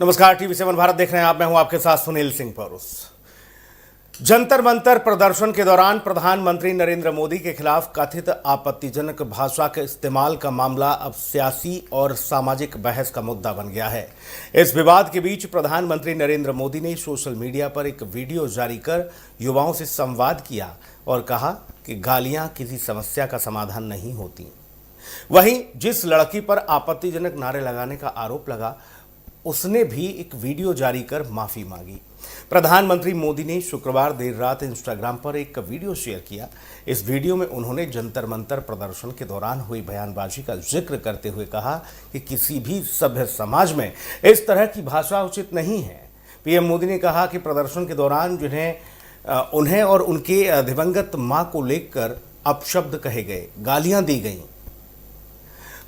नमस्कार, टीवी7 भारत देख रहे हैं आप। मैं हूं आपके साथ सुनील सिंह परुस। जंतर मंतर प्रदर्शन के दौरान प्रधानमंत्री नरेंद्र मोदी के खिलाफ कथित आपत्तिजनक भाषा के इस्तेमाल का मामला अब सियासी और सामाजिक बहस का मुद्दा बन गया है। इस विवाद के बीच प्रधानमंत्री नरेंद्र मोदी ने सोशल मीडिया पर एक वीडियो जारी कर युवाओं से संवाद किया और कहा कि गालियां किसी समस्या का समाधान नहीं होती। वहीं जिस लड़की पर आपत्तिजनक नारे लगाने का आरोप लगा, उसने भी एक वीडियो जारी कर माफी मांगी। प्रधानमंत्री मोदी ने शुक्रवार देर रात इंस्टाग्राम पर एक वीडियो शेयर किया। इस वीडियो में उन्होंने जंतर मंतर प्रदर्शन के दौरान हुई बयानबाजी का जिक्र करते हुए कहा कि किसी भी सभ्य समाज में इस तरह की भाषा उचित नहीं है। पीएम मोदी ने कहा कि प्रदर्शन के दौरान उन्हें और उनके दिवंगत मां को लेकर अपशब्द कहे गए, गालियां दी गईं।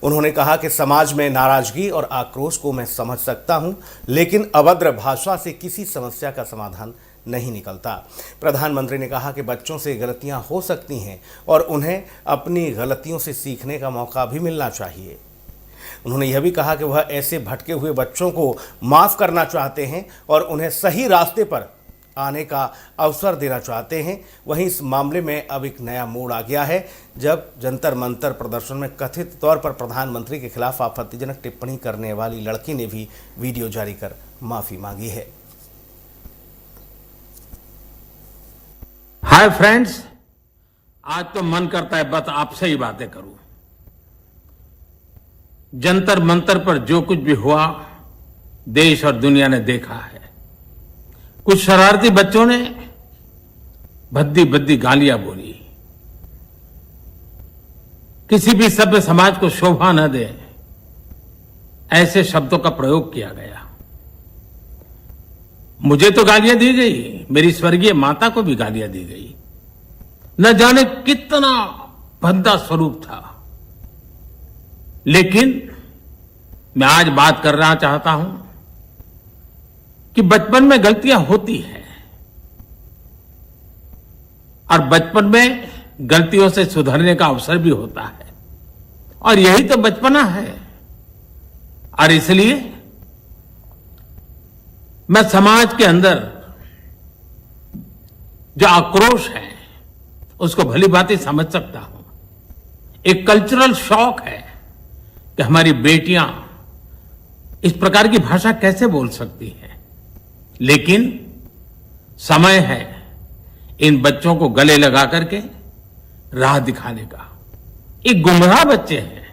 उन्होंने कहा कि समाज में नाराजगी और आक्रोश को मैं समझ सकता हूं, लेकिन अभद्र भाषा से किसी समस्या का समाधान नहीं निकलता। प्रधानमंत्री ने कहा कि बच्चों से गलतियां हो सकती हैं और उन्हें अपनी गलतियों से सीखने का मौका भी मिलना चाहिए। उन्होंने यह भी कहा कि वह ऐसे भटके हुए बच्चों को माफ करना चाहते हैं और उन्हें सही रास्ते पर आने का अवसर देना चाहते हैं। वहीं इस मामले में अब एक नया मोड़ आ गया है, जब जंतर मंतर प्रदर्शन में कथित तौर पर प्रधानमंत्री के खिलाफ आपत्तिजनक टिप्पणी करने वाली लड़की ने भी वीडियो जारी कर माफी मांगी है। हाय फ्रेंड्स, आज तो मन करता है बस आपसे ही बातें करूं। जंतर मंतर पर जो कुछ भी हुआ देश और दुनिया ने देखा है। कुछ शरारती बच्चों ने भद्दी भद्दी गालियां बोली। किसी भी सभ्य समाज को शोभा न दे ऐसे शब्दों का प्रयोग किया गया। मुझे तो गालियां दी गई, मेरी स्वर्गीय माता को भी गालियां दी गई। न जाने कितना भद्दा स्वरूप था। लेकिन मैं आज बात करना चाहता हूं कि बचपन में गलतियां होती हैं और बचपन में गलतियों से सुधरने का अवसर भी होता है, और यही तो बचपना है। और इसलिए मैं समाज के अंदर जो आक्रोश है उसको भली भांति समझ सकता हूं। एक कल्चरल शॉक है कि हमारी बेटियां इस प्रकार की भाषा कैसे बोल सकती हैं। लेकिन समय है इन बच्चों को गले लगा करके राह दिखाने का। एक गुमराह बच्चे हैं,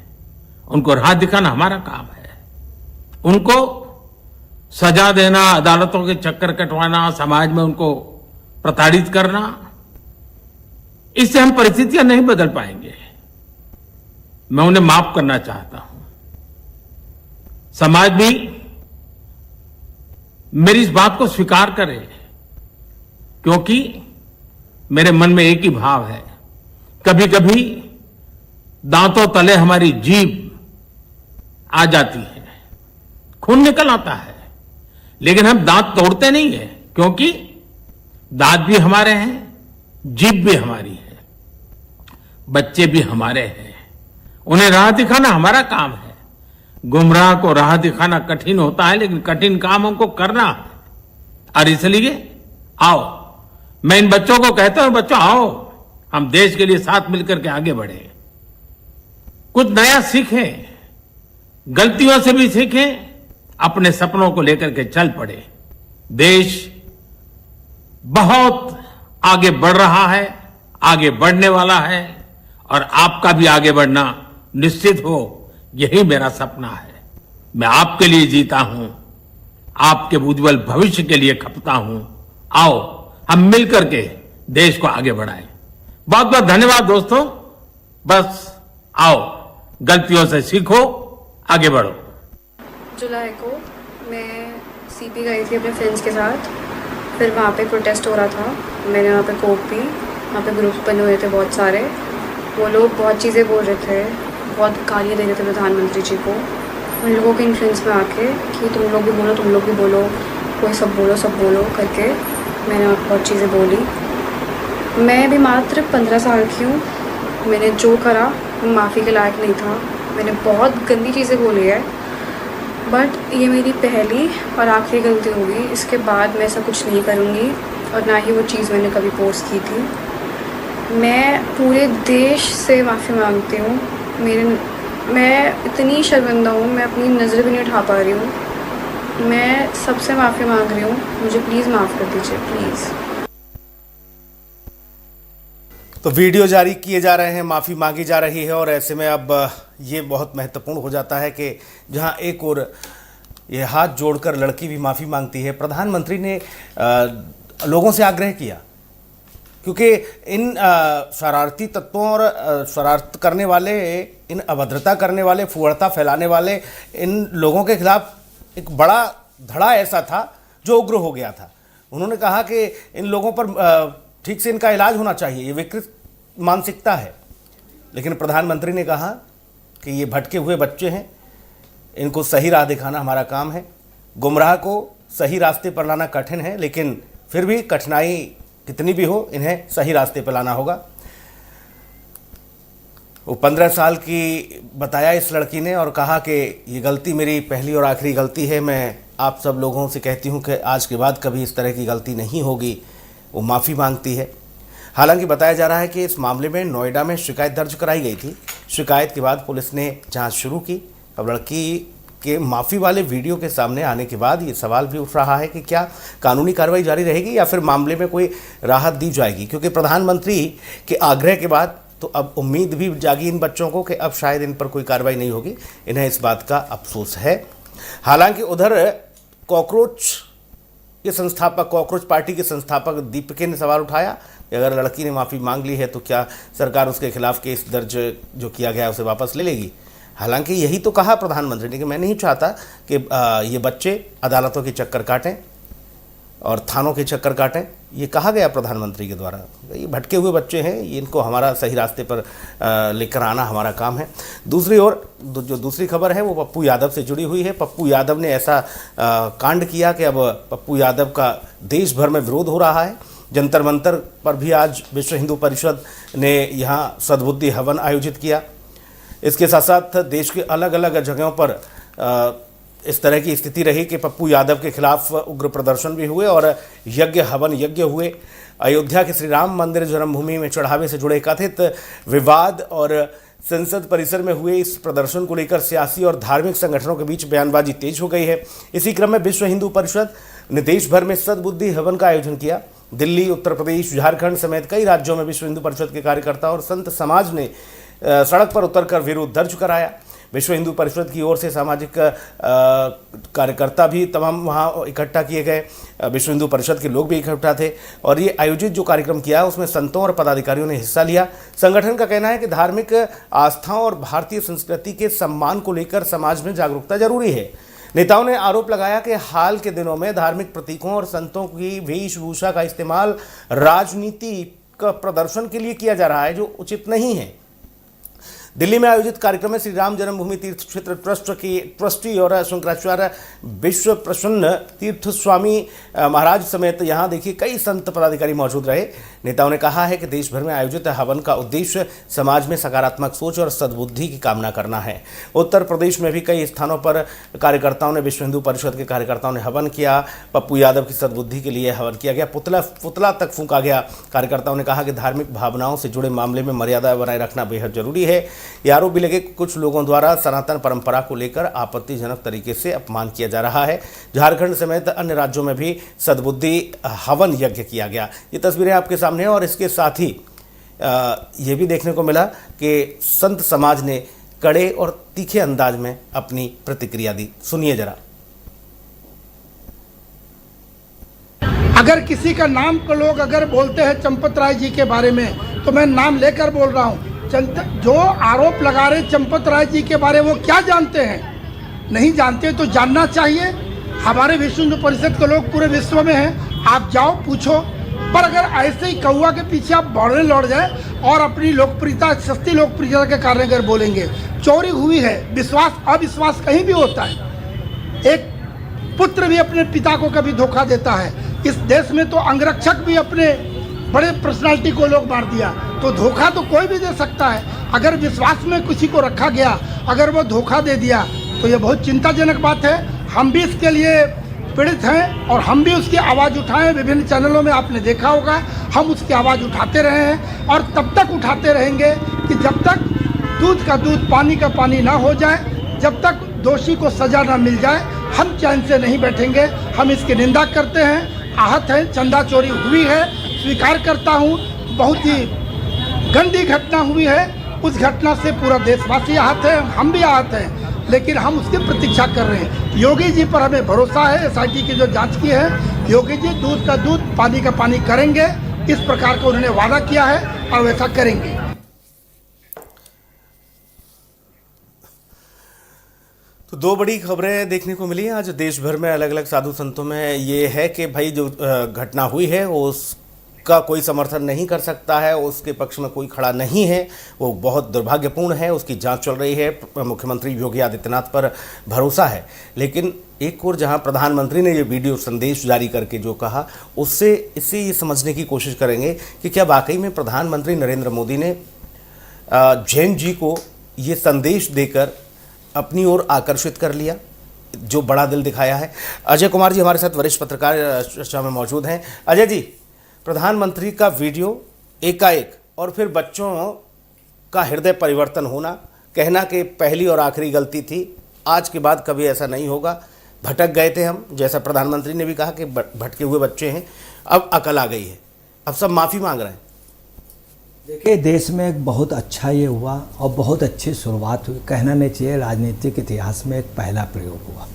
उनको राह दिखाना हमारा काम है। उनको सजा देना, अदालतों के चक्कर कटवाना, समाज में उनको प्रताड़ित करना, इससे हम परिस्थितियां नहीं बदल पाएंगे। मैं उन्हें माफ करना चाहता हूं। समाज भी मेरी इस बात को स्वीकार करे, क्योंकि मेरे मन में एक ही भाव है। कभी कभी दांतों तले हमारी जीभ आ जाती है, खून निकल आता है, लेकिन हम दांत तोड़ते नहीं है, क्योंकि दांत भी हमारे हैं, जीभ भी हमारी है, बच्चे भी हमारे हैं। उन्हें राह दिखाना हमारा काम है। गुमराह को राह दिखाना कठिन होता है, लेकिन कठिन काम हमको करना है। और इसलिए आओ, मैं इन बच्चों को कहता हूं, बच्चों आओ, हम देश के लिए साथ मिलकर के आगे बढ़े, कुछ नया सीखें, गलतियों से भी सीखें, अपने सपनों को लेकर के चल पड़े। देश बहुत आगे बढ़ रहा है, आगे बढ़ने वाला है, और आपका भी आगे बढ़ना निश्चित हो, यही मेरा सपना है। मैं आपके लिए जीता हूं, आपके उज्जवल भविष्य के लिए खपता हूं। आओ हम मिलकर के देश को आगे बढ़ाएं। बहुत बहुत धन्यवाद दोस्तों। बस आओ, गलतियों से सीखो, आगे बढ़ो। जुलाई को मैं सीपी गई थी अपने फ्रेंड्स के साथ। फिर वहाँ पे प्रोटेस्ट हो रहा था, मैंने वहाँ पे कोक पी। वहाँ पे ग्रुप्स बने हुए थे बहुत सारे। वो लोग बहुत चीज़ें बोल रहे थे, बहुत गालियाँ दे रहे थे प्रधानमंत्री जी को। उन लोगों के इन्फ्लुएंस में आके कि तुम लोग भी बोलो, तुम लोग भी बोलो, कोई सब बोलो करके मैंने बहुत चीज़ें बोली। मैं भी मात्र 15 साल की हूँ। मैंने जो करा वो माफ़ी के लायक नहीं था। मैंने बहुत गंदी चीज़ें बोली है। बट ये मेरी पहली और आखिरी गलती होगी। इसके बाद मैं ऐसा कुछ नहीं करूँगी और ना ही वो चीज़ मैंने कभी पोस्ट की थी। मैं पूरे देश से माफ़ी मांगती हूँ। मैं इतनी शर्मिंदा हूँ, मैं अपनी नज़र भी नहीं उठा पा रही हूँ। मैं सबसे माफ़ी मांग रही हूँ, मुझे प्लीज़ माफ़ कर दीजिए, प्लीज़। तो वीडियो जारी किए जा रहे हैं, माफ़ी मांगी जा रही है और ऐसे में अब ये बहुत महत्वपूर्ण हो जाता है कि जहां एक और ये हाथ जोड़कर लड़की भी माफ़ी मांगती है। प्रधानमंत्री ने लोगों से आग्रह किया, क्योंकि इन शरारती तत्वों और शरारत करने वाले, इन अभद्रता करने वाले, फुहड़ता फैलाने वाले इन लोगों के खिलाफ एक बड़ा धड़ा ऐसा था जो उग्र हो गया था। उन्होंने कहा कि इन लोगों पर ठीक से इनका इलाज होना चाहिए, ये विकृत मानसिकता है। लेकिन प्रधानमंत्री ने कहा कि ये भटके हुए बच्चे हैं, इनको सही राह दिखाना हमारा काम है। गुमराह को सही रास्ते पर लाना कठिन है, लेकिन फिर भी कठिनाई कितनी भी हो, इन्हें सही रास्ते पर लाना होगा। वो 15 साल की बताया इस लड़की ने और कहा कि ये गलती मेरी पहली और आखिरी गलती है। मैं आप सब लोगों से कहती हूँ कि आज के बाद कभी इस तरह की गलती नहीं होगी। वो माफ़ी मांगती है। हालांकि बताया जा रहा है कि इस मामले में नोएडा में शिकायत दर्ज कराई गई थी। शिकायत के बाद पुलिस ने जांच शुरू की। अब लड़की के माफ़ी वाले वीडियो के सामने आने के बाद ये सवाल भी उठ रहा है कि क्या कानूनी कार्रवाई जारी रहेगी या फिर मामले में कोई राहत दी जाएगी, क्योंकि प्रधानमंत्री के आग्रह के बाद तो अब उम्मीद भी जागी इन बच्चों को कि अब शायद इन पर कोई कार्रवाई नहीं होगी। इन्हें इस बात का अफसोस है। हालांकि उधर कॉकरोच पार्टी के संस्थापक दीपिका ने सवाल उठाया कि अगर लड़की ने माफ़ी मांग ली है तो क्या सरकार उसके खिलाफ केस दर्ज जो किया गया उसे वापस ले लेगी। हालांकि यही तो कहा प्रधानमंत्री ने कि मैं नहीं चाहता कि ये बच्चे अदालतों के चक्कर काटें और थानों के चक्कर काटें। ये कहा गया प्रधानमंत्री के द्वारा। ये भटके हुए बच्चे हैं, इनको हमारा सही रास्ते पर लेकर आना हमारा काम है। दूसरी ओर जो दूसरी खबर है वो पप्पू यादव से जुड़ी हुई है। पप्पू यादव ने ऐसा कांड किया कि अब पप्पू यादव का देश भर में विरोध हो रहा है। जंतर मंतर पर भी आज विश्व हिंदू परिषद ने यहाँ सद्बुद्धि हवन आयोजित किया। इसके साथ साथ देश के अलग अलग जगहों पर इस तरह की स्थिति रही कि पप्पू यादव के खिलाफ उग्र प्रदर्शन भी हुए और यज्ञ हवन यज्ञ हुए। अयोध्या के श्री राम मंदिर जन्मभूमि में चढ़ावे से जुड़े कथित विवाद और संसद परिसर में हुए इस प्रदर्शन को लेकर सियासी और धार्मिक संगठनों के बीच बयानबाजी तेज हो गई है। इसी क्रम में विश्व हिंदू परिषद ने देश भर में सद्बुद्धि हवन का आयोजन किया। दिल्ली, उत्तर प्रदेश, झारखंड समेत कई राज्यों में विश्व हिंदू परिषद के कार्यकर्ता और संत समाज ने सड़क पर उतरकर विरोध दर्ज कराया। विश्व हिंदू परिषद की ओर से सामाजिक कार्यकर्ता भी तमाम वहाँ इकट्ठा किए गए। विश्व हिंदू परिषद के लोग भी इकट्ठा थे और ये आयोजित जो कार्यक्रम किया उसमें संतों और पदाधिकारियों ने हिस्सा लिया। संगठन का कहना है कि धार्मिक आस्थाओं और भारतीय संस्कृति के सम्मान को लेकर समाज में जागरूकता जरूरी है। नेताओं ने आरोप लगाया कि हाल के दिनों में धार्मिक प्रतीकों और संतों की वेशभूषा का इस्तेमाल राजनीति का प्रदर्शन के लिए किया जा रहा है, जो उचित नहीं है। दिल्ली में आयोजित कार्यक्रम में श्री राम जन्मभूमि तीर्थ क्षेत्र ट्रस्ट की ट्रस्टी और शंकराचार्य विश्व प्रसन्न तीर्थ स्वामी महाराज समेत यहां देखिए कई संत पदाधिकारी मौजूद रहे। नेताओं ने कहा है कि देश भर में आयोजित हवन का उद्देश्य समाज में सकारात्मक सोच और सद्बुद्धि की कामना करना है। उत्तर प्रदेश में भी कई स्थानों पर कार्यकर्ताओं ने, विश्व हिंदू परिषद के कार्यकर्ताओं ने हवन किया। पप्पू यादव की सद्बुद्धि के लिए हवन किया गया, पुतला तक फूंका गया। कार्यकर्ताओं ने कहा कि धार्मिक भावनाओं से जुड़े मामले में मर्यादा बनाए रखना बेहद जरूरी है। ये आरोप भी लगे कि कुछ लोगों द्वारा सनातन परंपरा को लेकर आपत्तिजनक तरीके से अपमान किया जा रहा है। झारखंड समेत अन्य राज्यों में भी सद्बुद्धि हवन यज्ञ किया गया। ये तस्वीरें आपके सामने हैं और इसके साथ ही ये भी देखने को मिला कि संत समाज ने कड़े और तीखे अंदाज में अपनी प्रतिक्रिया दी। सुनिए जरा। अगर किसी का नाम को लोग अगर बोलते हैं चंपत राय जी के बारे में, तो मैं नाम लेकर बोल रहा हूँ। जो आरोप लगा रहे चंपत राय जी के बारे में वो क्या जानते हैं? नहीं जानते तो जानना चाहिए। हमारे विश्व हिंदू परिषद के लोग पूरे विश्व में हैं, आप जाओ पूछो। पर अगर ऐसे ही कौवा के पीछे आप बौड़ने लौट जाए और अपनी लोकप्रियता, सस्ती लोकप्रियता के कारण अगर बोलेंगे, चोरी हुई है, विश्वास अविश्वास कहीं भी होता है। एक पुत्र भी अपने पिता को कभी धोखा देता है। इस देश में तो अंगरक्षक भी अपने बड़े पर्सनालिटी को लोग मार दिया, तो धोखा तो कोई भी दे सकता है। अगर विश्वास में किसी को रखा गया, अगर वो धोखा दे दिया, तो ये बहुत चिंताजनक बात है। हम भी इसके लिए पीड़ित हैं और हम भी उसकी आवाज़ उठाएं। विभिन्न चैनलों में आपने देखा होगा, हम उसकी आवाज़ उठाते रहे हैं और तब तक उठाते रहेंगे कि जब तक दूध का दूध पानी का पानी ना हो जाए, जब तक दोषी को सज़ा ना मिल जाए, हम चैन से नहीं बैठेंगे। हम इसकी निंदा करते हैं, आहत हैं, चंदा चोरी हुई है, स्वीकार करता हूँ, बहुत ही गंदी घटना हुई है। उस घटना से पूरा देशवासी आहत है, हम भी आहत हैं, लेकिन हम उसकी प्रतीक्षा कर रहे हैं। योगी जी पर हमें भरोसा है। SIT की जो जांच की है, योगी जी दूध का दूध पानी का पानी करेंगे, इस प्रकार का उन्होंने वादा किया है और वैसा करेंगे। तो दो बड़ी खबरें देखने को मिली हैं आज देश भर में। अलग अलग साधु संतों में ये है कि भाई जो घटना हुई है उसका कोई समर्थन नहीं कर सकता है, उसके पक्ष में कोई खड़ा नहीं है, वो बहुत दुर्भाग्यपूर्ण है, उसकी जांच चल रही है, मुख्यमंत्री योगी आदित्यनाथ पर भरोसा है। लेकिन एक और जहां प्रधानमंत्री ने ये वीडियो संदेश जारी करके जो कहा, उससे इससे ये समझने की कोशिश करेंगे कि क्या वाकई में प्रधानमंत्री नरेंद्र मोदी ने जैन जी को ये संदेश देकर अपनी ओर आकर्षित कर लिया, जो बड़ा दिल दिखाया है। अजय कुमार जी हमारे साथ वरिष्ठ पत्रकार चर्चा में मौजूद हैं। अजय जी, प्रधानमंत्री का वीडियो एकाएक और फिर बच्चों का हृदय परिवर्तन होना, कहना कि पहली और आखिरी गलती थी, आज के बाद कभी ऐसा नहीं होगा, भटक गए थे हम, जैसा प्रधानमंत्री ने भी कहा कि भटके हुए बच्चे हैं, अब अकल आ गई है, अब सब माफ़ी मांग रहे हैं। देखिए, देश में एक बहुत अच्छा ये हुआ और बहुत अच्छी शुरुआत हुई। कहना नहीं चाहिए, राजनीतिक इतिहास में एक पहला प्रयोग हुआ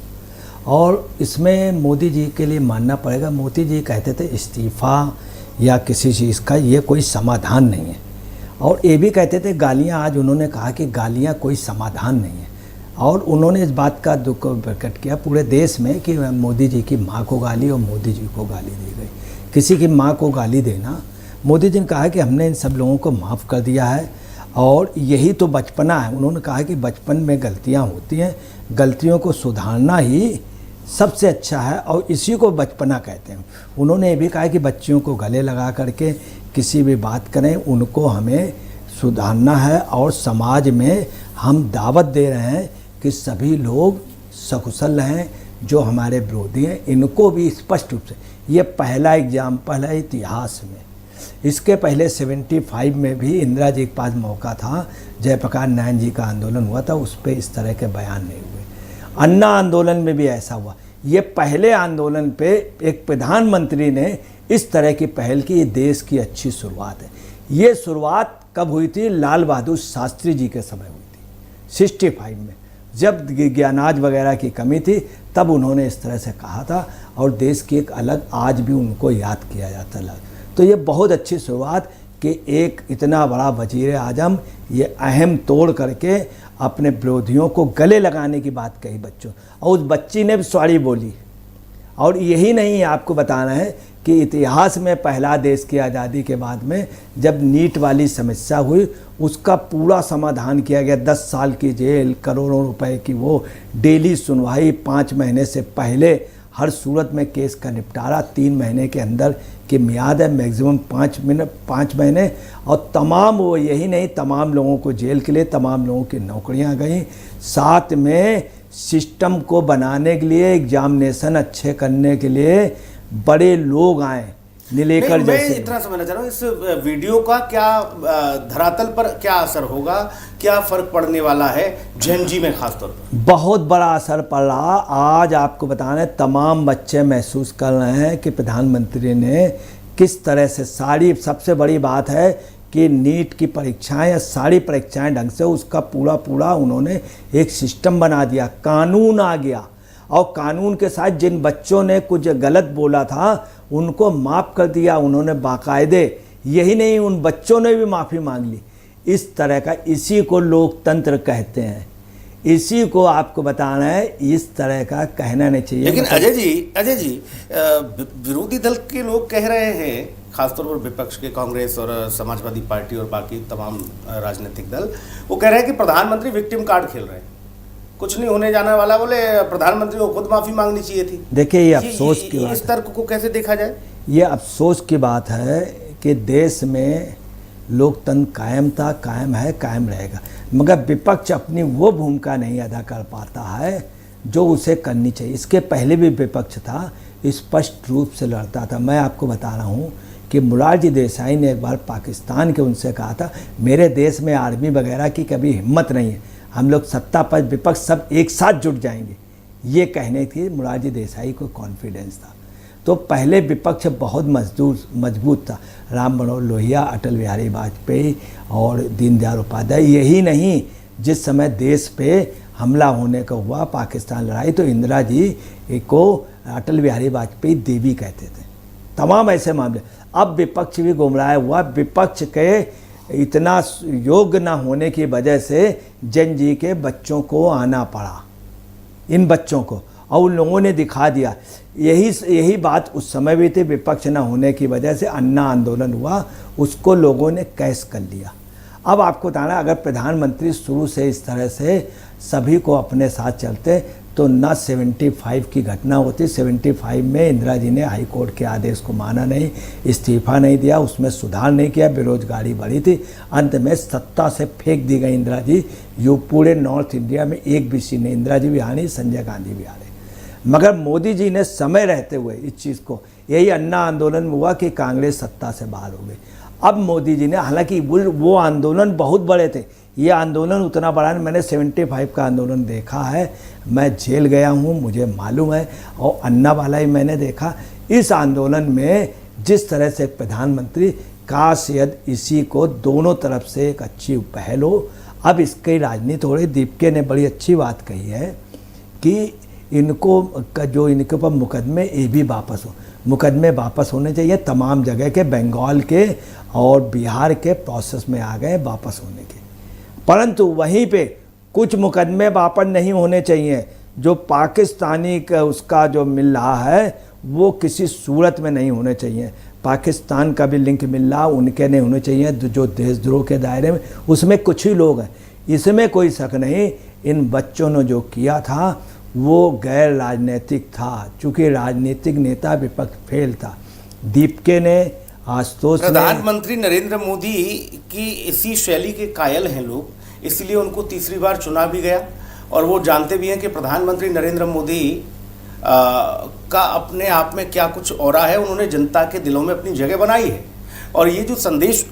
और इसमें मोदी जी के लिए मानना पड़ेगा। मोदी जी कहते थे इस्तीफ़ा या किसी चीज़ का ये कोई समाधान नहीं है, और ये भी कहते थे गालियाँ, आज उन्होंने कहा कि गालियाँ कोई समाधान नहीं है, और उन्होंने इस बात का दुख प्रकट किया पूरे देश में कि मोदी जी की माँ को गाली और मोदी जी को गाली दी गई। किसी की माँ को गाली देना, मोदी जी ने कहा कि हमने इन सब लोगों को माफ़ कर दिया है और यही तो बचपना है। उन्होंने कहा कि बचपन में गलतियां होती हैं, गलतियों को सुधारना ही सबसे अच्छा है और इसी को बचपना कहते हैं। उन्होंने ये भी कहा कि बच्चियों को गले लगा करके किसी भी बात करें, उनको हमें सुधारना है और समाज में हम दावत दे रहे हैं कि सभी लोग सकुशल रहें। जो हमारे विरोधी हैं इनको भी स्पष्ट रूप से, ये पहला एग्जाम्पल है इतिहास में। इसके पहले 75 में भी इंदिरा जी के पास मौका था, जयप्रकाश नारायण जी का आंदोलन हुआ था, उस पर इस तरह के बयान नहीं हुए। अन्ना आंदोलन में भी ऐसा हुआ। ये पहले आंदोलन पे एक प्रधानमंत्री ने इस तरह की पहल की, ये देश की अच्छी शुरुआत है। ये शुरुआत कब हुई थी? लाल बहादुर शास्त्री जी के समय हुई थी 65 में, जब ज्ञानाज वगैरह की कमी थी, तब उन्होंने इस तरह से कहा था और देश की एक अलग, आज भी उनको याद किया जाता है। तो ये बहुत अच्छी शुरुआत कि एक इतना बड़ा वजीर आजम ये अहम तोड़ करके अपने विरोधियों को गले लगाने की बात कही बच्चों, और उस बच्ची ने भी सॉरी बोली। और यही नहीं, आपको बताना है कि इतिहास में पहला देश की आज़ादी के बाद में जब नीट वाली समस्या हुई, उसका पूरा समाधान किया गया। 10 साल की जेल, करोड़ों रुपए की वो डेली सुनवाई, 5 महीने से पहले हर सूरत में केस का निपटारा, 3 महीने के अंदर की मियाद है, मैक्सिमम 5 महीने, और तमाम, वो यही नहीं, तमाम लोगों को जेल के लिए तमाम लोगों की नौकरियां गई। साथ में सिस्टम को बनाने के लिए, एग्जामिनेशन अच्छे करने के लिए बड़े लोग आए, नीलेकर जैसे। मैं इतना समझना चाह रहा हूँ, इस वीडियो का क्या धरातल पर क्या असर होगा, क्या फर्क पड़ने वाला है जैन जी में खासतौर पर? बहुत बड़ा असर पड़ रहा। आज आपको बताना है, तमाम बच्चे महसूस कर रहे हैं कि प्रधानमंत्री ने किस तरह से सारी, सबसे बड़ी बात है कि नीट की परीक्षाएं या सारी परीक्षाएं ढंग से, उसका पूरा उन्होंने एक सिस्टम बना दिया, कानून आ गया, और कानून के साथ जिन बच्चों ने कुछ गलत बोला था उनको माफ़ कर दिया उन्होंने बाकायदे। यही नहीं, उन बच्चों ने भी माफ़ी मांग ली। इस तरह का, इसी को लोकतंत्र कहते हैं, इसी को आपको बताना है, इस तरह का कहना नहीं चाहिए। लेकिन अजय जी विरोधी दल के लोग कह रहे हैं, खासतौर पर विपक्ष के कांग्रेस और समाजवादी पार्टी और बाकी तमाम राजनीतिक दल, वो कह रहे हैं कि प्रधानमंत्री विक्टिम कार्ड खेल रहे हैं, कुछ नहीं होने जाने वाला, बोले प्रधानमंत्री को खुद माफी मांगनी चाहिए थी। देखिए, ये अफसोस की बात है। इस तर्क को कैसे देखा जाए? ये अफसोस की बात है कि देश में लोकतंत्र कायम था, कायम है, कायम रहेगा। मगर विपक्ष अपनी वो भूमिका नहीं अदा कर पाता है जो उसे करनी चाहिए। इसके पहले भी विपक्ष था, स्पष्ट रूप से लड़ता था। मैं आपको बता रहा हूँ कि मोरारजी देसाई ने एक बार पाकिस्तान के उनसे कहा था, मेरे देश में आर्मी वगैरह की कभी हिम्मत नहीं है, हम लोग सत्ता पर विपक्ष सब एक साथ जुट जाएंगे। ये कहने की मोरारजी देसाई को कॉन्फिडेंस था। तो पहले विपक्ष बहुत मजबूत था। राम मनोहर लोहिया, अटल बिहारी वाजपेयी और दीनदयाल उपाध्याय। यही नहीं, जिस समय देश पे हमला होने का हुआ, पाकिस्तान लड़ाई, तो इंदिरा जी को अटल बिहारी वाजपेयी देवी कहते थे। तमाम ऐसे मामले। अब विपक्ष भी गुमराह हुआ। विपक्ष के इतना योग्य न होने की वजह से जैन जी के बच्चों को आना पड़ा, इन बच्चों को, और उन लोगों ने दिखा दिया। यही बात उस समय भी थी। विपक्ष न होने की वजह से अन्ना आंदोलन हुआ, उसको लोगों ने कैश कर लिया। अब आपको बताना, अगर प्रधानमंत्री शुरू से इस तरह से सभी को अपने साथ चलते तो न 75 की घटना होती। 75 में इंदिरा जी ने हाई कोर्ट के आदेश को माना नहीं, इस्तीफा नहीं दिया, उसमें सुधार नहीं किया, बेरोजगारी बढ़ी थी। अंत में सत्ता से फेंक दी गई इंदिरा जी। पूरे नॉर्थ इंडिया में एक भी सीट नहीं, इंदिरा जी भी हारी, संजय गांधी भी हारे। मगर मोदी जी ने समय रहते हुए इस चीज़ को, यही अन्ना आंदोलन में हुआ कि कांग्रेस सत्ता से बाहर हो गई। अब मोदी जी ने, हालांकि वो आंदोलन बहुत बड़े थे, ये आंदोलन उतना बड़ा नहीं। मैंने 75 का आंदोलन देखा है, मैं जेल गया हूँ, मुझे मालूम है, और अन्ना वाला ही मैंने देखा। इस आंदोलन में जिस तरह से प्रधानमंत्री, काश यद इसी को दोनों तरफ से एक अच्छी पहल हो। अब इसकी राजनीति हो रही। दीपके ने बड़ी अच्छी बात कही है कि इनको जो इनके ऊपर मुकदमे ये भी वापस हो, मुकदमे वापस होने चाहिए। तमाम जगह के, बंगाल के और बिहार के प्रोसेस में आ गए वापस होने के, परंतु वहीं पे कुछ मुकदमे वापस नहीं होने चाहिए। जो पाकिस्तानी का उसका जो मिल रहा है वो किसी सूरत में नहीं होने चाहिए। पाकिस्तान का भी लिंक मिल रहा, उनके नहीं होने चाहिए। जो देशद्रोह के दायरे में, उसमें कुछ ही लोग हैं, इसमें कोई शक नहीं। इन बच्चों ने जो किया था वो गैर राजनीतिक था, चूँकि राजनीतिक नेता विपक्ष फेल था। दीपके ने, आशुतोष ने, प्रधानमंत्री नरेंद्र मोदी की इसी शैली के कायल हैं लोग, इसलिए उनको तीसरी बार चुना भी गया। और वो जानते भी हैं कि प्रधानमंत्री नरेंद्र मोदी का अपने आप में क्या कुछ ऑरा है। उन्होंने जनता के दिलों में अपनी जगह बनाई है। और ये जो संदेश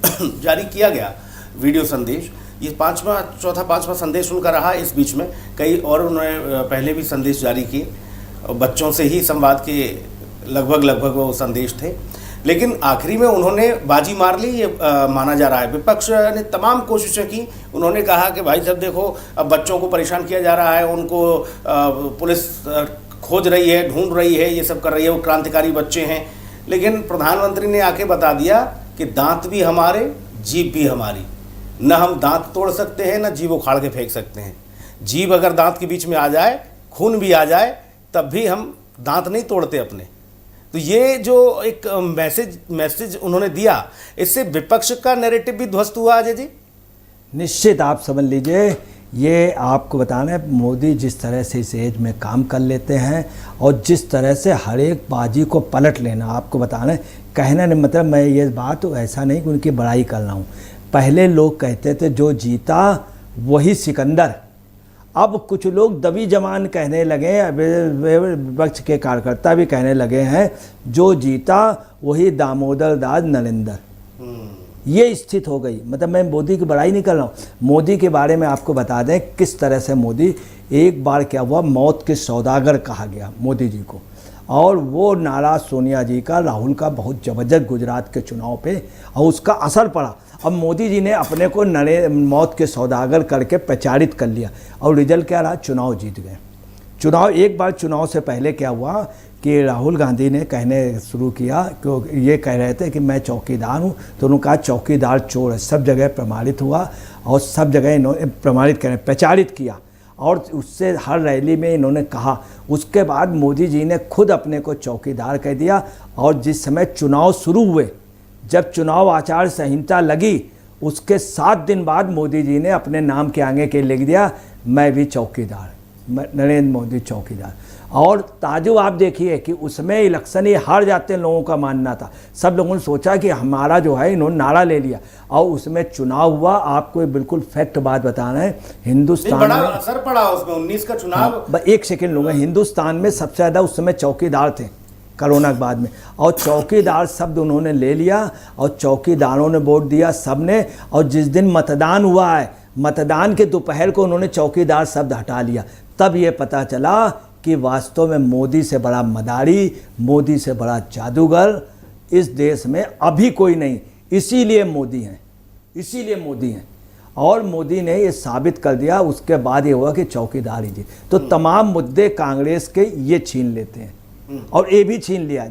जारी किया गया, वीडियो संदेश, ये चौथा पांचवा संदेश उनका रहा। इस बीच में कई और उन्होंने पहले भी संदेश जारी किए, बच्चों से ही संवाद के लगभग वो संदेश थे। लेकिन आखिरी में उन्होंने बाजी मार ली, ये माना जा रहा है। विपक्ष ने तमाम कोशिशें की। उन्होंने कहा कि भाई साहब देखो, अब बच्चों को परेशान किया जा रहा है, उनको पुलिस खोज रही है, ढूंढ रही है, ये सब कर रही है, वो क्रांतिकारी बच्चे हैं। लेकिन प्रधानमंत्री ने आके बता दिया कि दांत भी हमारे, जीभ भी हमारी। न हम दांत तोड़ सकते हैं, न जीभ उखाड़ के फेंक सकते हैं। जीभ अगर दांत के बीच में आ जाए, खून भी आ जाए, तब भी हम दांत नहीं तोड़ते अपने। तो ये जो एक मैसेज उन्होंने दिया, इससे विपक्ष का नैरेटिव भी ध्वस्त हुआ। अजय जी, निश्चित आप समझ लीजिए, ये आपको बताना है, मोदी जिस तरह से इस एज में काम कर लेते हैं और जिस तरह से हर एक बाजी को पलट लेना, आपको बताना है। कहना नहीं मतलब मैं ये बात ऐसा नहीं कि उनकी बड़ाई कर रहा हूँ। पहले लोग कहते थे जो जीता वही सिकंदर। अब कुछ लोग दबी जमान कहने लगे, विपक्ष के कार्यकर्ता भी कहने लगे हैं जो जीता वही दामोदर दास नरेंद्र। ये स्थिति हो गई। मतलब मैं मोदी की बड़ाई नहीं कर रहा हूँ। मोदी के बारे में आपको बता दें किस तरह से मोदी, एक बार क्या हुआ, मौत के सौदागर कहा गया मोदी जी को। और वो नारा सोनिया जी का, राहुल का बहुत ज़बरदस्त गुजरात के चुनाव पे, और उसका असर पड़ा। अब मोदी जी ने अपने को मौत के सौदागर करके प्रचारित कर लिया और रिजल्ट क्या रहा, चुनाव जीत गए। एक बार चुनाव से पहले क्या हुआ कि राहुल गांधी ने कहने शुरू किया, क्योंकि ये कह रहे थे कि मैं चौकीदार हूँ, तो उन्होंने कहा चौकीदार चोर है। सब जगह प्रमाणित हुआ और सब जगह इन्होंने प्रचारित किया और उससे हर रैली में इन्होंने कहा। उसके बाद मोदी जी ने खुद अपने को चौकीदार कह दिया। और जिस समय चुनाव शुरू हुए, जब चुनाव आचार संहिता लगी, उसके 7 दिन बाद मोदी जी ने अपने नाम के आगे के लिख दिया, मैं भी चौकीदार, नरेंद्र मोदी चौकीदार। और ताजुब आप देखिए कि उसमें इलेक्शन ये हार जाते हैं, लोगों का मानना था। सब लोगों ने सोचा कि हमारा जो है, इन्होंने नारा ले लिया और उसमें चुनाव हुआ। आपको बिल्कुल फैक्ट बात बताना है, हिंदुस्तान बड़ा में असर पड़ा उसमें 19 का चुनाव। एक सेकेंड लूँगा, हिंदुस्तान में सबसे ज़्यादा उस समय चौकीदार थे कोरोना के बाद में, और चौकीदार शब्द उन्होंने ले लिया और चौकीदारों ने वोट दिया सब ने। और जिस दिन मतदान हुआ है, मतदान के दोपहर को उन्होंने चौकीदार शब्द हटा लिया। तब ये पता चला कि वास्तव में मोदी से बड़ा मदारी, मोदी से बड़ा जादूगर इस देश में अभी कोई नहीं। इसीलिए मोदी हैं, इसीलिए मोदी हैं। और मोदी ने ये साबित कर दिया। उसके बाद ये हुआ कि चौकीदार ही जी, तो तमाम मुद्दे कांग्रेस के ये छीन लेते हैं और ये भी छीन लिया।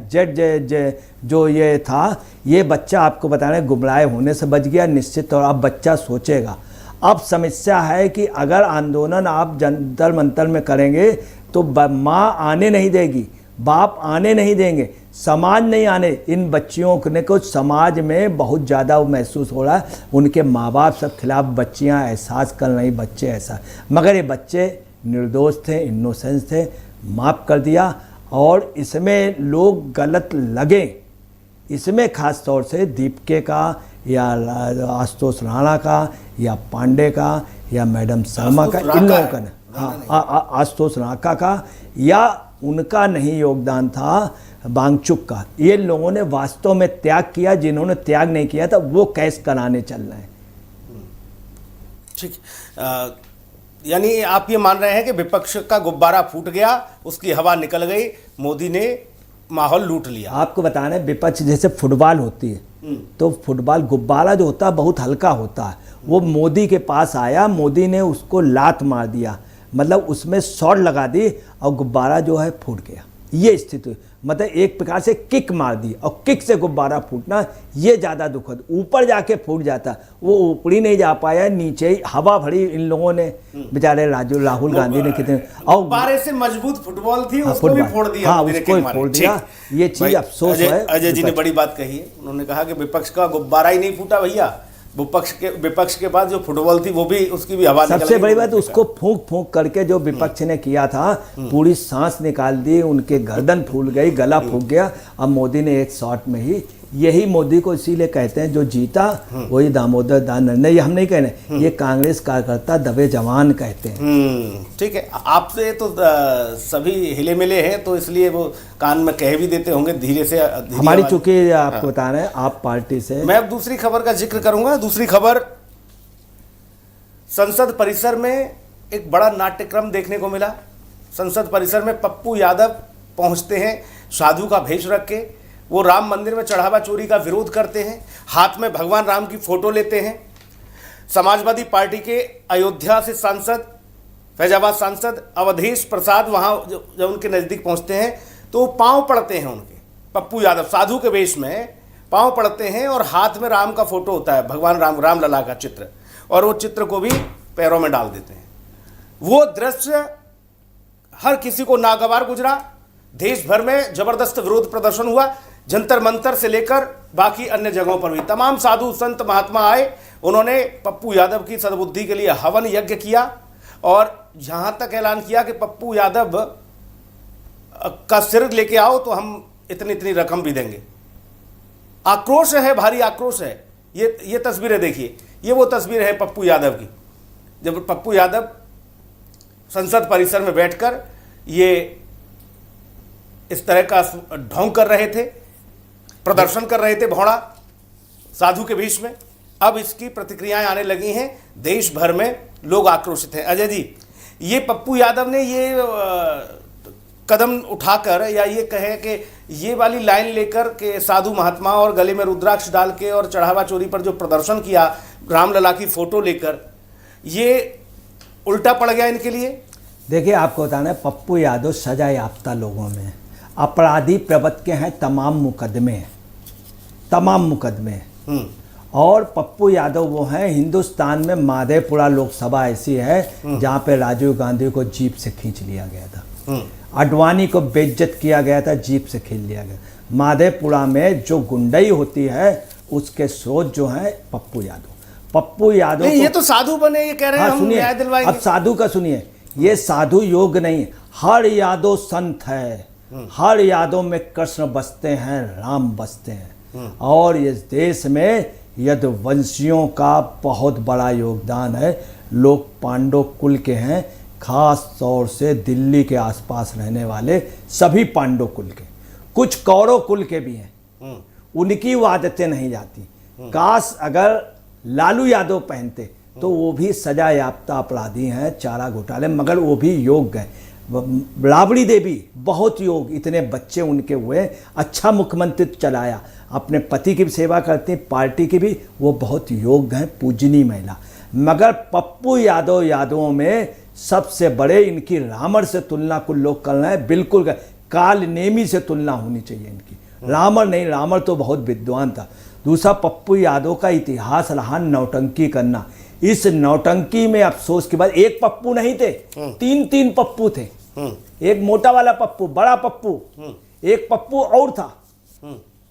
जो ये था, ये बच्चा आपको बताना गुमराह होने से बच गया निश्चित। और अब बच्चा सोचेगा। अब समस्या है कि अगर आंदोलन आप जंतर मंतर में करेंगे तो माँ आने नहीं देगी, बाप आने नहीं देंगे, समाज नहीं आने। इन बच्चियों ने कुछ समाज में बहुत ज़्यादा वो महसूस हो रहा है, उनके माँ बाप सब खिलाफ बच्चियाँ एहसास कर रही, बच्चे ऐसा। मगर ये बच्चे निर्दोष थे, इनोसेंस थे, माफ़ कर दिया। और इसमें लोग गलत लगे, इसमें ख़ास तौर से दीपके का या आशुतोष राणा का या पांडे का या मैडम शर्मा का, इन लोगों का, हाँ आशुतोष राणा का, या उनका नहीं योगदान था वांगचुक का। ये लोगों ने वास्तव में त्याग किया। जिन्होंने त्याग नहीं किया था वो कैश कराने चल रहे हैं। ठीक, यानी आप ये मान रहे हैं कि विपक्ष का गुब्बारा फूट गया, उसकी हवा निकल गई, मोदी ने माहौल लूट लिया। आपको बताना है, विपक्ष जैसे फुटबॉल होती है तो फुटबॉल गुब्बारा जो होता है बहुत हल्का होता है। वो मोदी के पास आया, मोदी ने उसको लात मार दिया, मतलब उसमें शॉट लगा दी और गुब्बारा जो है फूट गया। ये स्थिति, मतलब एक प्रकार से किक मार दी और किक से गुब्बारा फूटना, ये ज़्यादा दुखद। ऊपर जाके फूट जाता, वो ऊपर ही नहीं जा पाया, नीचे ही हवा भरी। इन लोगों ने बेचारे राहुल गांधी ने कितने, और गुब्बारे से मजबूत फुटबॉल थी, उसको भी फोड़ दिया। हाँ, उसको फोड़ दिया। ये चीज अफसोस है। अजय जी ने बड़ी बात कही है, उन्होंने कहा कि विपक्ष का गुब्बारा ही नहीं फूटा भैया, विपक्ष के बाद जो फुटबॉल थी वो भी, उसकी भी हवा। सबसे बड़ी बात, उसको फूंक फूंक करके जो विपक्ष ने किया था, पूरी सांस निकाल दी, उनके गर्दन फूल गई, गला फूक गया। अब मोदी ने एक शॉट में ही, यही मोदी को इसीलिए कहते हैं जो जीता वही दामोदर दास। नहीं, हम नहीं कहने, ये कांग्रेस कार्यकर्ता दबे जवान कहते हैं। ठीक है, आपसे तो सभी हिले मिले हैं, तो इसलिए वो कान में कह भी देते होंगे धीरे से। हमारी चूंकि आपको बता रहे हैं, आप पार्टी से। मैं अब दूसरी खबर का जिक्र करूंगा। दूसरी खबर, संसद परिसर में एक बड़ा नाट्यक्रम देखने को मिला। संसद परिसर में पप्पू यादव पहुंचते हैं साधु का भेष रख के। वो राम मंदिर में चढ़ावा चोरी का विरोध करते हैं, हाथ में भगवान राम की फोटो लेते हैं। समाजवादी पार्टी के अयोध्या से सांसद, फैजाबाद सांसद अवधेश प्रसाद वहां जब उनके नज़दीक पहुंचते हैं तो वो पाँव पड़ते हैं उनके। पप्पू यादव साधु के वेश में पाँव पड़ते हैं और हाथ में राम का फोटो होता है, भगवान रामलला का चित्र, और वो चित्र को भी पैरों में डाल देते हैं। वो दृश्य हर किसी को नागवार गुजरा। देश भर में जबरदस्त विरोध प्रदर्शन हुआ, जंतर मंतर से लेकर बाकी अन्य जगहों पर भी तमाम साधु संत महात्मा आए। उन्होंने पप्पू यादव की सद्बुद्धि के लिए हवन यज्ञ किया और यहां तक ऐलान किया कि पप्पू यादव का सिर लेके आओ तो हम इतनी इतनी रकम भी देंगे। आक्रोश है, भारी आक्रोश है। ये तस्वीरें देखिए, ये वो तस्वीर है पप्पू यादव की, जब पप्पू यादव संसद परिसर में बैठकर ये इस तरह का ढोंग कर रहे थे, प्रदर्शन कर रहे थे भौड़ा साधु के बीच में। अब इसकी प्रतिक्रियाएं आने लगी हैं, देश भर में लोग आक्रोशित हैं। अजय जी, ये पप्पू यादव ने ये कदम उठाकर, या ये कहे कि ये वाली लाइन लेकर के साधु महात्मा और गले में रुद्राक्ष डाल के और चढ़ावा चोरी पर जो प्रदर्शन किया रामलला की फोटो लेकर, ये उल्टा पड़ गया इनके लिए। देखिए, आपको बताना है, पप्पू यादव सजा याफ्ता लोगों में अपराधी प्रवृत्ति के हैं, तमाम मुकदमे। और पप्पू यादव वो हैं, हिंदुस्तान में माधेपुरा लोकसभा ऐसी है जहाँ पे राजीव गांधी को जीप से खींच लिया गया था, अडवाणी को बेइज्जत किया गया था, जीप से खींच लिया गया। माधेपुरा में जो गुंडई होती है उसके स्रोत जो है पप्पू यादव। ये तो साधु बने, ये कह रहे हैं हम न्याय दिलवाएंगे। अब साधु का सुनिए, ये साधु योग नहीं है। हर यादव संत है, हर यादव में कृष्ण बसते हैं, राम बसते हैं। और इस देश में यदुवंशियों का बहुत बड़ा योगदान है। लोग पांडव कुल के हैं, खास तौर से दिल्ली के आसपास रहने वाले सभी पांडव कुल के, कुछ कौरव कुल के भी हैं। उनकी वो आदतें नहीं जाती। काश अगर लालू यादव पहनते तो वो भी सजा याफ्ता अपराधी हैं, चारा घोटाले, मगर वो भी योग्य हैं। राबड़ी देवी बहुत योग, इतने बच्चे उनके हुए, अच्छा मुख्यमंत्रित्व चलाया, अपने पति की भी सेवा करती, पार्टी की भी, वो बहुत योग्य हैं, पूजनीय महिला। मगर पप्पू यादव यादवों में सबसे बड़े, इनकी रामर से तुलना कुछ लोग कर रहे हैं, बिल्कुल काल नेमी से तुलना होनी चाहिए इनकी। रामर नहीं, रामर तो बहुत विद्वान था। दूसरा, पप्पू यादव का इतिहास रहा नौटंकी करना। इस नौटंकी में अफसोस के बाद एक पप्पू नहीं थे, तीन पप्पू थे। एक मोटा वाला पप्पू, बड़ा पप्पू, एक पप्पू और था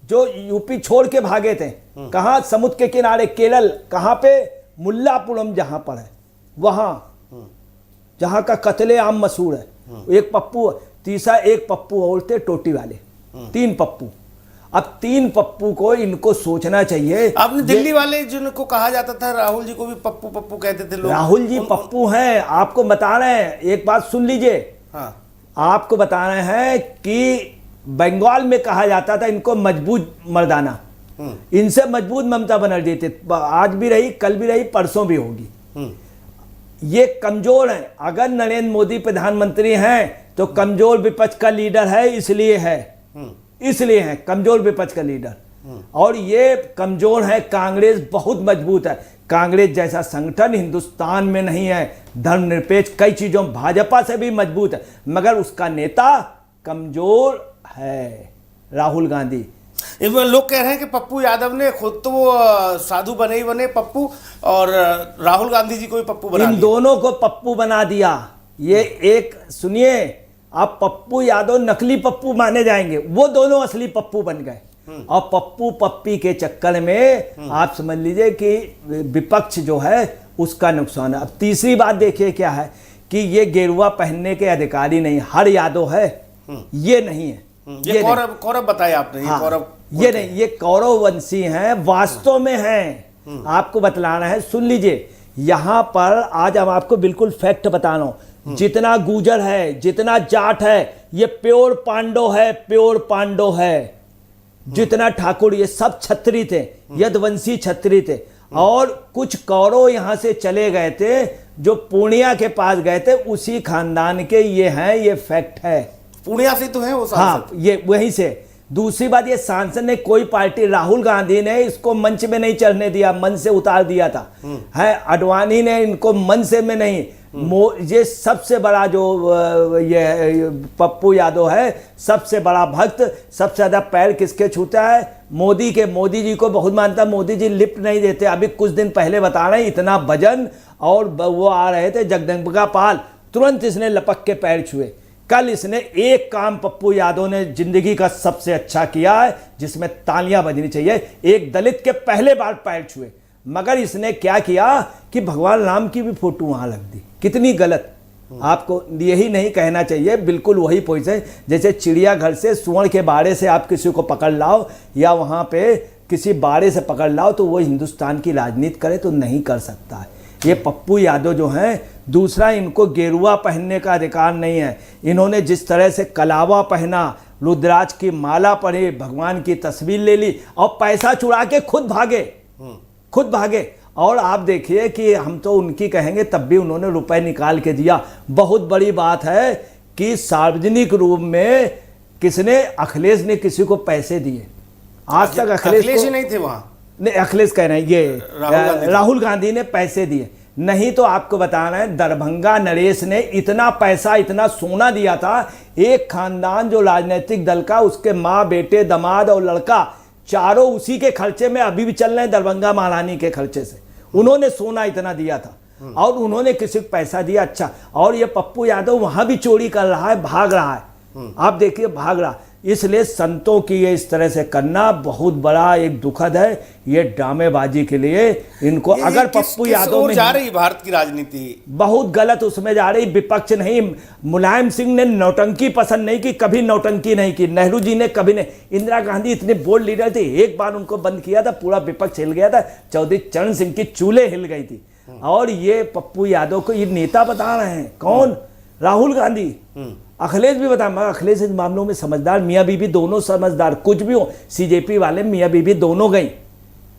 जो यूपी छोड़ के भागे थे। कहाँ? समुद्र के किनारे, केरल। कहाँ पे? मुल्लापुरम जहां पर है, वहां जहां का कतले आम मशहूर है। एक पप्पू। तीसरा एक पप्पू और थे, टोटी वाले। 3 पप्पू। अब 3 पप्पू को इनको सोचना चाहिए। आपने दिल्ली वाले जिनको कहा जाता था, राहुल जी को भी पप्पू पप्पू कहते थे लोग। राहुल जी पप्पू हैं, आपको बता रहे हैं, एक बात सुन लीजिए। हाँ। आपको बता रहे हैं कि बंगाल में कहा जाता था इनको मजबूत मर्दाना। इनसे मजबूत ममता बनर्जी थी, आज भी रही, कल भी रही, परसों भी होगी। ये कमजोर हैं। अगर नरेंद्र मोदी प्रधानमंत्री हैं तो कमजोर विपक्ष का लीडर है, इसलिए है कमजोर विपक्ष का लीडर। और ये कमजोर है। कांग्रेस बहुत मजबूत है। कांग्रेस जैसा संगठन हिंदुस्तान में नहीं है। धर्मनिरपेक्ष कई चीजों, भाजपा से भी मजबूत है, मगर उसका नेता कमजोर है, राहुल गांधी। लोग कह रहे हैं कि पप्पू यादव ने खुद तो वो साधु बने ही बने पप्पू, और राहुल गांधी जी को भी पप्पू बना दिया। इन दोनों को पप्पू बना दिया। ये एक सुनिए, आप पप्पू यादव नकली पप्पू माने जाएंगे, वो दोनों असली पप्पू बन गए। और पप्पू पप्पी के चक्कर में आप समझ लीजिए कि विपक्ष जो है उसका नुकसान है। अब तीसरी बात देखिए क्या है कि ये गेरुआ पहनने के अधिकारी नहीं, हर यादव है, ये नहीं है। ये कौरव बताया आपने। हाँ, ये कौरव ये नहीं, ये कौरव वंशी हैं, वास्तव में हैं। आपको बतलाना है, सुन लीजिए। यहां पर आज हम आपको बिल्कुल फैक्ट बता रहा हूं। जितना गुजर है, जितना जाट है, ये प्योर पांडव है, प्योर पांडव है। जितना ठाकुर, ये सब छत्री थे, यदुवंशी छत्री थे। और कुछ कौरव यहां से चले गए थे, जो पूर्णिया के पास गए थे, उसी खानदान के ये हैं, ये फैक्ट है। पूर्णिया से तो है वो सांसद। हाँ, ये वहीं से। दूसरी बात, ये सांसद ने कोई पार्टी, राहुल गांधी ने इसको मंच में नहीं चढ़ने दिया, मंच से उतार दिया था। है अडवाणी ने इनको मंच से में नहीं। ये सबसे बड़ा जो ये पप्पू यादव है, सबसे बड़ा भक्त, सबसे ज्यादा पैर किसके छूता है? मोदी के। मोदी जी को बहुत मानता। मोदी जी लिफ्ट नहीं देते। अभी कुछ दिन पहले बता रहे हैं, इतना वजन, और वो आ रहे थे जगदम्बिका पाल, तुरंत इसने लपक के पैर छुए। कल इसने एक काम पप्पू यादव ने जिंदगी का सबसे अच्छा किया है, जिसमें तालियां बजनी चाहिए। एक दलित के पहले बार पैर छुए। मगर इसने क्या किया कि भगवान राम की भी फोटो वहां लग दी। कितनी गलत। आपको यही नहीं कहना चाहिए। बिल्कुल वही पोजीशन, जैसे चिड़ियाघर से सुअर के बाड़े से आप किसी को पकड़ लाओ, या वहां पे किसी बाड़े से पकड़ लाओ, तो वो हिंदुस्तान की राजनीति करे तो नहीं कर सकता है। ये पप्पू यादव जो हैं, दूसरा, इनको गेरुआ पहनने का अधिकार नहीं है। इन्होंने जिस तरह से कलावा पहना, रुद्राक्ष की माला पहनी, भगवान की तस्वीर ले ली और पैसा चुरा के खुद भागे। और आप देखिए कि हम तो उनकी कहेंगे, तब भी उन्होंने रुपए निकाल के दिया। बहुत बड़ी बात है कि सार्वजनिक रूप में किसने, अखिलेश ने किसी को पैसे दिए। आज तक अखिलेश ही नहीं थे वहां। नहीं, अखिलेश कह रहे हैं, ये राहुल गांधी ने पैसे दिए। नहीं तो आपको बताना है, दरभंगा नरेश ने इतना पैसा, इतना सोना दिया था। एक खानदान जो राजनीतिक दल का, उसके माँ, बेटे, दामाद और लड़का, चारों उसी के खर्चे में अभी भी चल रहे हैं, दरभंगा महारानी के खर्चे से। उन्होंने सोना इतना दिया था, और उन्होंने किसी को पैसा दिया। अच्छा, और ये पप्पू यादव वहां भी चोरी कर रहा है, भाग रहा है। आप देखिए, भाग रहा। इसलिए संतों की ये इस तरह से करना बहुत बड़ा एक दुखद है। ये ड्रामेबाजी के लिए इनको अगर पप्पू यादव में जा रही भारत की राजनीति बहुत गलत उसमें जा रही। विपक्ष नहीं, मुलायम सिंह ने नौटंकी पसंद नहीं की, कभी नौटंकी नहीं की। नेहरू जी ने कभी नहीं। इंदिरा गांधी इतने बोल्ड लीडर थे, एक बार उनको बंद किया था पूरा विपक्ष हिल गया था। चौधरी चरण सिंह की चूल्हे हिल गई थी। और ये पप्पू यादव को ये नेता बता रहे हैं। कौन? राहुल गांधी, अखिलेश भी बता। मगर अखिलेश इन मामलों में समझदार, मियाँ बीबी दोनों समझदार। कुछ भी हो, सीजेपी वाले मियाँ बीबी दोनों गई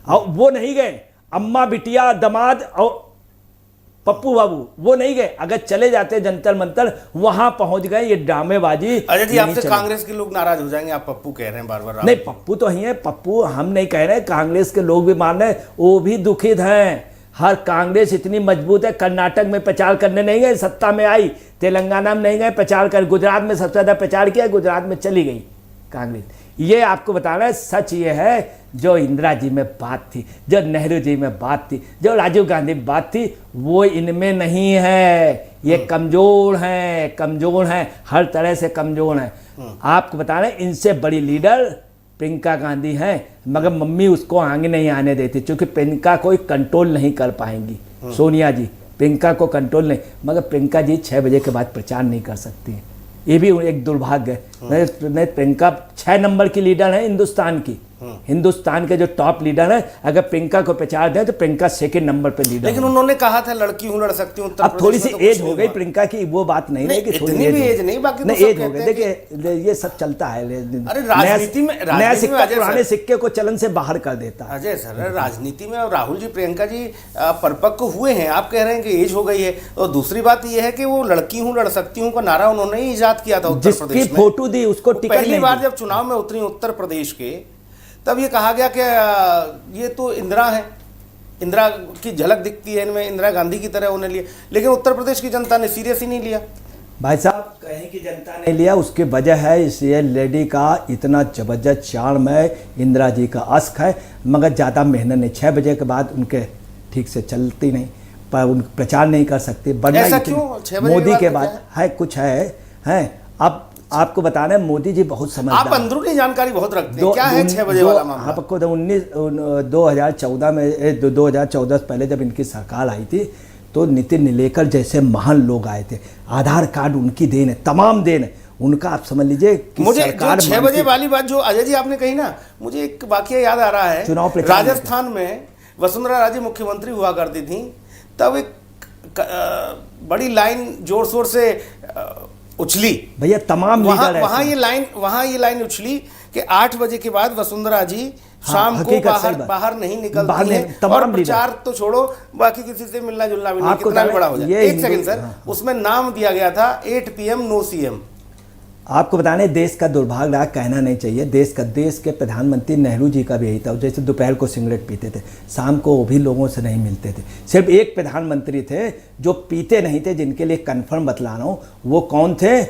और वो नहीं गए। अम्मा बिटिया दामाद और पप्पू बाबू वो नहीं गए। अगर चले जाते जंतर मंतर वहां पहुंच गए। ये ड्रामेबाजी। अजय जी, आपसे कांग्रेस के लोग नाराज हो जाएंगे, आप पप्पू कह रहे हैं बार बार। नहीं, पप्पू तो ही है। पप्पू हम नहीं कह रहे, कांग्रेस के लोग भी मान रहे हैं, वो भी दुखित हैं। हर कांग्रेस इतनी मजबूत है। कर्नाटक में प्रचार करने नहीं गए, सत्ता में आई। तेलंगाना में नहीं गए प्रचार कर। गुजरात में सबसे ज्यादा प्रचार किया, गुजरात में चली गई कांग्रेस। ये आपको बताना है। सच ये है, जो इंदिरा जी में बात थी, जो नेहरू जी में बात थी, जो राजीव गांधी में बात थी, वो इनमें नहीं है। ये कमजोर हैं, कमजोर हैं, हर तरह से कमजोर हैं। आपको बताना है, इनसे बड़ी लीडर प्रियंका गांधी हैं, मगर मम्मी उसको आगे नहीं आने देती, क्योंकि प्रियंका कोई कंट्रोल नहीं कर पाएंगी। सोनिया जी प्रियंका को कंट्रोल नहीं, मगर प्रियंका जी 6 बजे के बाद प्रचार नहीं कर सकती हैं। ये भी एक दुर्भाग्य है। नहीं, प्रियंका 6 नंबर की लीडर है हिंदुस्तान की। हिंदुस्तान के जो टॉप लीडर हैं, अगर प्रियंका को प्रचार दें तो प्रियंका 2nd नंबर पे लीडर। लेकिन उन्होंने कहा था लड़की हूं, लड़ सकती हूं। अब थोड़ी सी एज हो गई प्रियंका की, वो बात नहीं है कि थोड़ी एज नहीं, बाकी नहीं एज हो गई। देखिए ये सब चलता है। अरे राजनीति में नया सिक्का पुराने सिक्के को चलन से बाहर कर देता है। अजय सर, राजनीति में राहुल जी प्रियंका जी परिपक्व हुए हैं, आप कह रहे हैं कि एज हो गई है। और दूसरी बात यह है कि वो लड़की हूं, लड़ सकती हूं का नारा उन्होंने ही इजाद किया था उत्तर प्रदेश में। फोटो दी उसको टिकट। पहली बार जब चुनाव में उतरी उत्तर प्रदेश के, तब ये कहा गया कि ये तो इंदिरा है, इंदिरा की झलक दिखती है इनमें, इंदिरा गांधी की तरह उन्हें लिया। लेकिन उत्तर प्रदेश की जनता ने सीरियस ही नहीं लिया। भाई साहब, कहीं की जनता ने लिया, उसकी वजह है इस ये लेडी का इतना जबरदस्त चार्म है, इंदिरा जी का अश्क है, मगर ज़्यादा मेहनत नहीं। 6 बजे के बाद उनके ठीक से चलती नहीं, पर उन प्रचार नहीं कर सकते। ऐसा क्यों? 6 बजे मोदी के बाद है कुछ है। अब आपको बताना है, मोदी जी बहुत समझदार। आप अंदरूनी जानकारी बहुत रखते हैं। क्या है 6 बजे वाला मामला? आपको 2014 में 2014 से पहले जब इनकी सरकार आई थी, तो नितिन नीलेकर जैसे महान लोग आए थे। आधार कार्ड उनकी देन है, तमाम देन है उनका। आप समझ लीजिए मुझे जो 6 बजे वाली बात जो अजय जी आपने कही ना, मुझे एक वाकया याद आ रहा है। चुनाव राजस्थान में वसुंधरा राजे मुख्यमंत्री हुआ करती थी, तब एक बड़ी लाइन जोर शोर से उछली भैया। तमाम वहां ये लाइन उछली कि 8 बजे के बाद वसुंधरा जी शाम को बाहर नहीं निकलती हैं। और प्रचार तो छोड़ो, बाकी किसी से मिलना जुलना भी नहीं, कितना भी बड़ा हो जाए। एक सेकंड सर, उसमें नाम दिया गया था 8 PM नो CM। आपको बताने, देश का दुर्भाग्य रहा, कहना नहीं चाहिए। देश के प्रधानमंत्री नेहरू जी का भी यही था। जैसे दोपहर को सिगरेट पीते थे, शाम को वो भी लोगों से नहीं मिलते थे। सिर्फ एक प्रधानमंत्री थे जो पीते नहीं थे, जिनके लिए कंफर्म बतला रहा हूँ। वो कौन थे?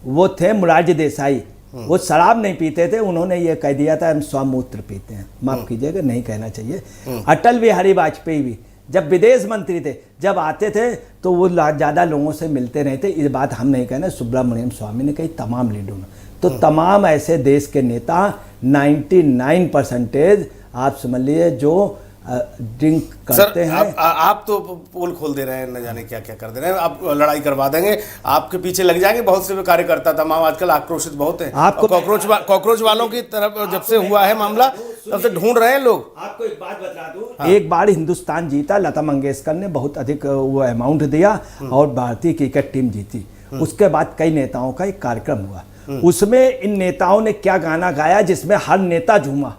वो थे मोरारजी देसाई। वो शराब नहीं पीते थे, उन्होंने ये कह दिया था हम स्वमूत्र पीते हैं। माफ कीजिएगा, नहीं कहना चाहिए। अटल बिहारी वाजपेयी भी जब विदेश मंत्री थे, जब आते थे तो वो ज़्यादा लोगों से मिलते नहीं थे। ये बात हम नहीं कहना, सुब्रमण्यम स्वामी ने कही, तमाम लीडरों ने। तो तमाम ऐसे देश के नेता 99% आप समझ लीजिए जो ड्रिंक करते हैं। आप तो पोल खोल दे रहे हैं, न जाने क्या क्या कर दे रहे हैं। आप लड़ाई करवा देंगे, आपके पीछे लग जाएंगे बहुत से कार्यकर्ता। तमाम आजकल आक्रोशित बहुत हैं। आपको कॉकरोच वालों की तरफ जब से हुआ है मामला, तब से ढूंढ रहे हैं लोग। आपको एक बात बता दूं, एक बार हिंदुस्तान जीता, लता मंगेशकर ने बहुत अधिक वो अमाउंट दिया और भारतीय क्रिकेट टीम जीती। उसके बाद कई नेताओं का एक कार्यक्रम हुआ। उसमें इन नेताओं ने क्या गाना गाया जिसमें हर नेता झूमा।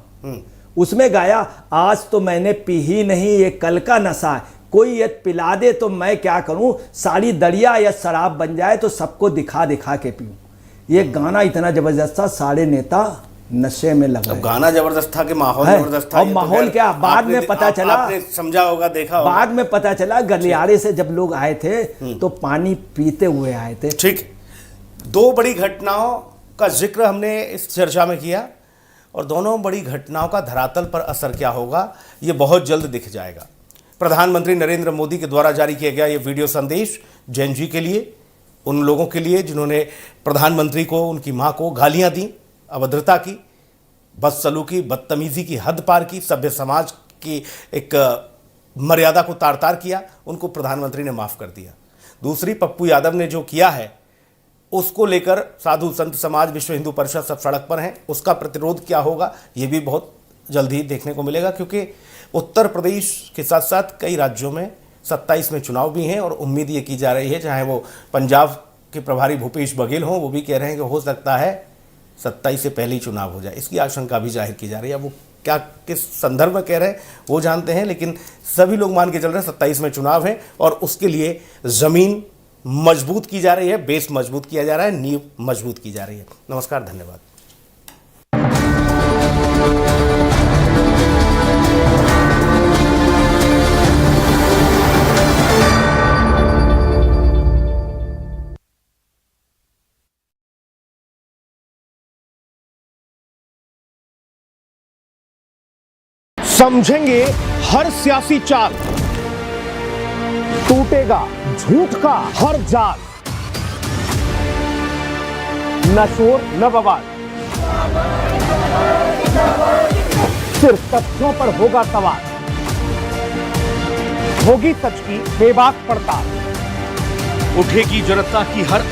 उसमें गाया, आज तो मैंने पी ही नहीं, ये कल का नशा है, कोई ये पिला दे तो मैं क्या करूं, सारी दरिया या शराब बन जाए तो सबको दिखा दिखा के पीऊं। ये गाना इतना जबरदस्त था, सारे नेता नशे में लग गए। गाना जबरदस्त था कि माहौल जबरदस्त था। और माहौल क्या, बाद में पता चला, आपने समझा होगा, देखा होगा, बाद में पता चला गलियारे से जब लोग आए थे तो पानी पीते हुए आए थे। ठीक, 2 बड़ी घटनाओं का जिक्र हमने इस चर्चा में किया, और दोनों बड़ी घटनाओं का धरातल पर असर क्या होगा ये बहुत जल्द दिख जाएगा। प्रधानमंत्री नरेंद्र मोदी के द्वारा जारी किया गया ये वीडियो संदेश जैन जी के लिए, उन लोगों के लिए जिन्होंने प्रधानमंत्री को, उनकी मां को गालियां दी, अभद्रता की, बदसलूकी, बदतमीजी की हद पार की, सभ्य समाज की एक मर्यादा को तार तार किया, उनको प्रधानमंत्री ने माफ कर दिया। दूसरी, पप्पू यादव ने जो किया है उसको लेकर साधु संत समाज, विश्व हिंदू परिषद सब सड़क पर हैं। उसका प्रतिरोध क्या होगा ये भी बहुत जल्द ही देखने को मिलेगा, क्योंकि उत्तर प्रदेश के साथ साथ कई राज्यों में 27 में चुनाव भी हैं और उम्मीद ये की जा रही है, चाहे वो पंजाब के प्रभारी भूपेश बघेल हों, वो भी कह रहे हैं कि हो सकता है 27 से पहले ही चुनाव हो जाए। इसकी आशंका भी जाहिर की जा रही है। वो क्या किस संदर्भ में कह रहे हैं वो जानते हैं, लेकिन सभी लोग मान के चल रहे हैं 27 में चुनाव है और उसके लिए जमीन मजबूत की जा रही है, बेस मजबूत किया जा रहा है, नींव मजबूत की जा रही है। नमस्कार, धन्यवाद। समझेंगे हर सियासी चाल, टूटेगा झूठ का हर जाल, न शोर न बवाल, सिर्फ तथ्यों पर होगा सवाल, होगी सच की बेबाक पड़ताल, उठेगी जनता की हर